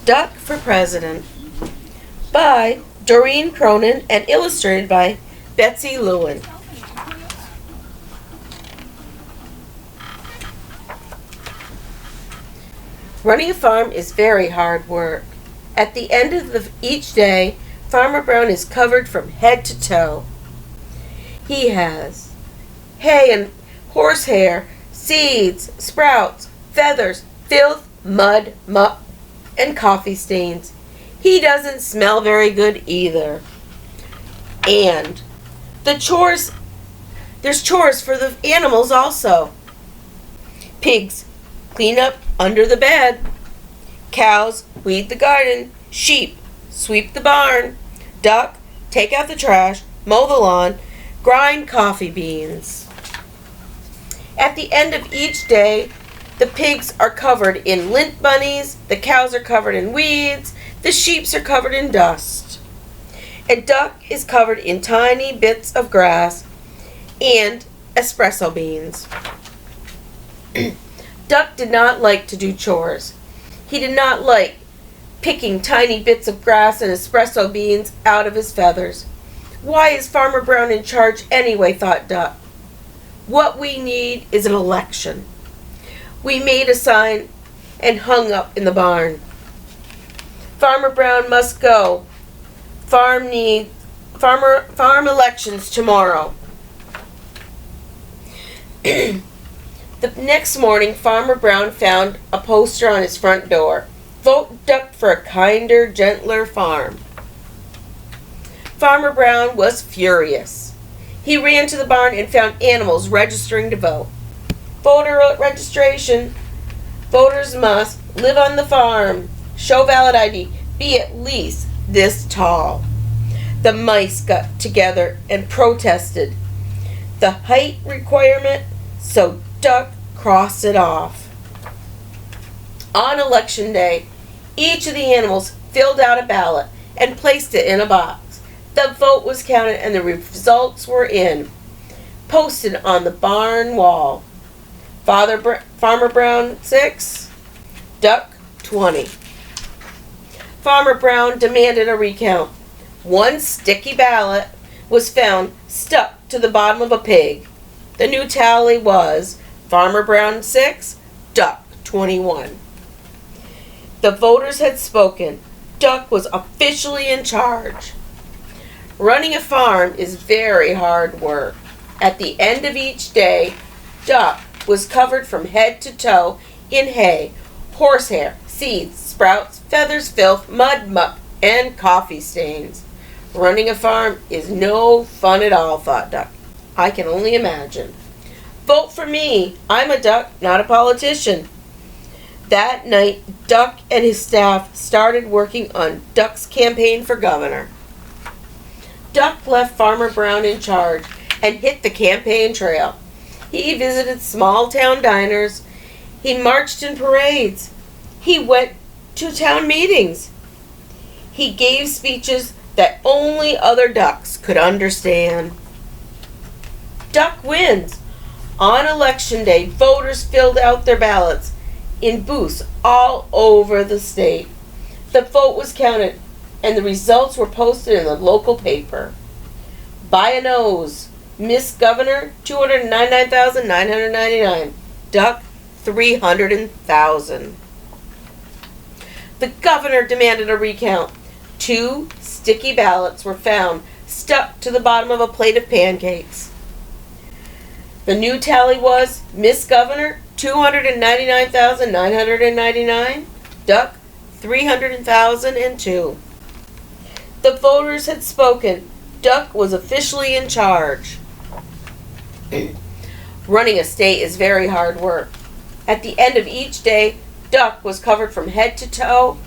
Duck for President by Doreen Cronin and illustrated by Betsy Lewin. Running a farm is very hard work. At the end of each day, Farmer Brown is covered from head to toe. He has hay and horsehair, seeds, sprouts, feathers, filth, mud, muck, and coffee stains. He doesn't smell very good either. And there's chores for the animals also. Pigs clean up under the bed. Cows weed the garden. Sheep sweep the barn. Duck take out the trash, mow the lawn, grind coffee beans. At the end of each day, the pigs are covered in lint bunnies, the cows are covered in weeds, the sheep are covered in dust. And Duck is covered in tiny bits of grass and espresso beans. Duck did not like to do chores. He did not like picking tiny bits of grass and espresso beans out of his feathers. Why is Farmer Brown in charge anyway, thought Duck. What we need is an election. We made a sign and hung up in the barn. Farmer Brown must go. Farm elections tomorrow. The next morning, Farmer Brown found a poster on his front door. Vote Duck for a kinder, gentler farm. Farmer Brown was furious. He ran to the barn and found animals registering to vote. Voter registration. Voters must live on the farm, show valid ID, be at least this tall. The mice got together and protested the height requirement, so Duck crossed it off. On election day, each of the animals filled out a ballot and placed it in a box. The vote was counted and the results were in, posted on the barn wall. Farmer Brown 6, Duck 20. Farmer Brown demanded a recount. One sticky ballot was found stuck to the bottom of a pig. The new tally was Farmer Brown 6, Duck 21. The voters had spoken. Duck was officially in charge. Running a farm is very hard work. At the end of each day, Duck was covered from head to toe in hay, horsehair, seeds, sprouts, feathers, filth, mud, muck, and coffee stains. Running a farm is no fun at all, thought Duck. I can only imagine. Vote for me. I'm a duck, not a politician. That night, Duck and his staff started working on Duck's campaign for governor. Duck left Farmer Brown in charge and hit the campaign trail. He visited small town diners. He marched in parades. He went to town meetings. He gave speeches that only other ducks could understand. Duck wins. On election day, voters filled out their ballots in booths all over the state. The vote was counted and the results were posted in the local paper. By a nose, Miss Governor, 299,999. Duck, 300,000. The governor demanded a recount. 2 sticky ballots were found stuck to the bottom of a plate of pancakes. The new tally was Miss Governor, 299,999. Duck, 300,002. The voters had spoken. Duck was officially in charge. Running a state is very hard work. At the end of each day, Duck was covered from head to toe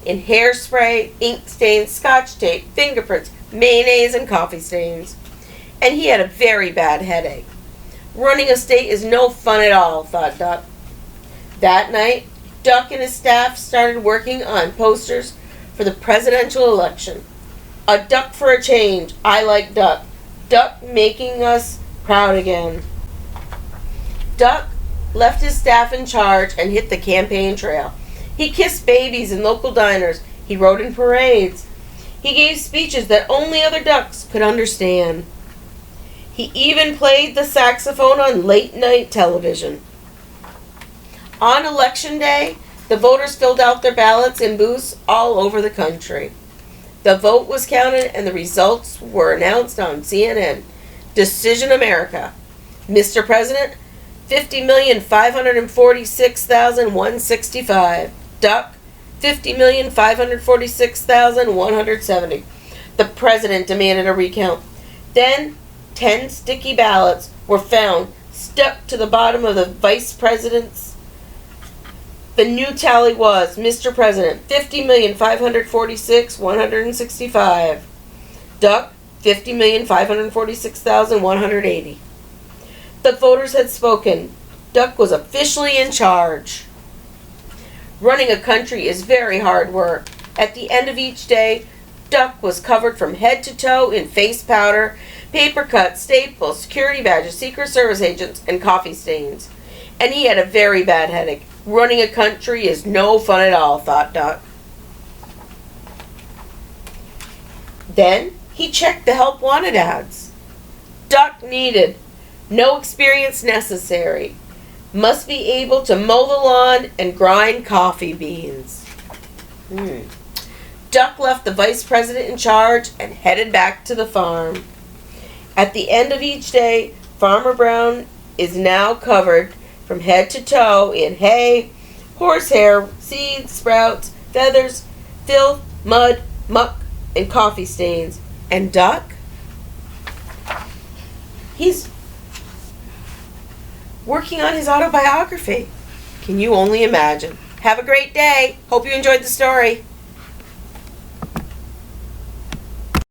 in hairspray, ink stains, scotch tape, fingerprints, mayonnaise, and coffee stains. And he had a very bad headache. Running a state is no fun at all, thought Duck. That night, Duck and his staff started working on posters for the presidential election. A duck for a change. I like Duck. Duck making us proud again. Duck left his staff in charge and hit the campaign trail. He kissed babies in local diners. He rode in parades. He gave speeches that only other ducks could understand. He even played the saxophone on late-night television. On Election Day, the voters filled out their ballots in booths all over the country. The vote was counted and the results were announced on CNN. Decision America. Mr. President, 50,546,165. Duck, 50,546,170. The president demanded a recount. Then 10 sticky ballots were found stuck to the bottom of the vice president's. The new tally was, Mr. President, 50,546,165. Duck, 50,546,180. The voters had spoken. Duck was officially in charge. Running a country is very hard work. At the end of each day, Duck was covered from head to toe in face powder, paper cuts, staples, security badges, Secret Service agents, and coffee stains. And he had a very bad headache. Running a country is no fun at all, thought Duck. Then he checked the help wanted ads. Duck needed. No experience necessary. Must be able to mow the lawn and grind coffee beans. Duck left the vice president in charge and headed back to the farm. At the end of each day, Farmer Brown is now covered from head to toe in hay, horsehair, seeds, sprouts, feathers, filth, mud, muck, and coffee stains. And Duck? He's working on his autobiography. Can you only imagine? Have a great day. Hope you enjoyed the story.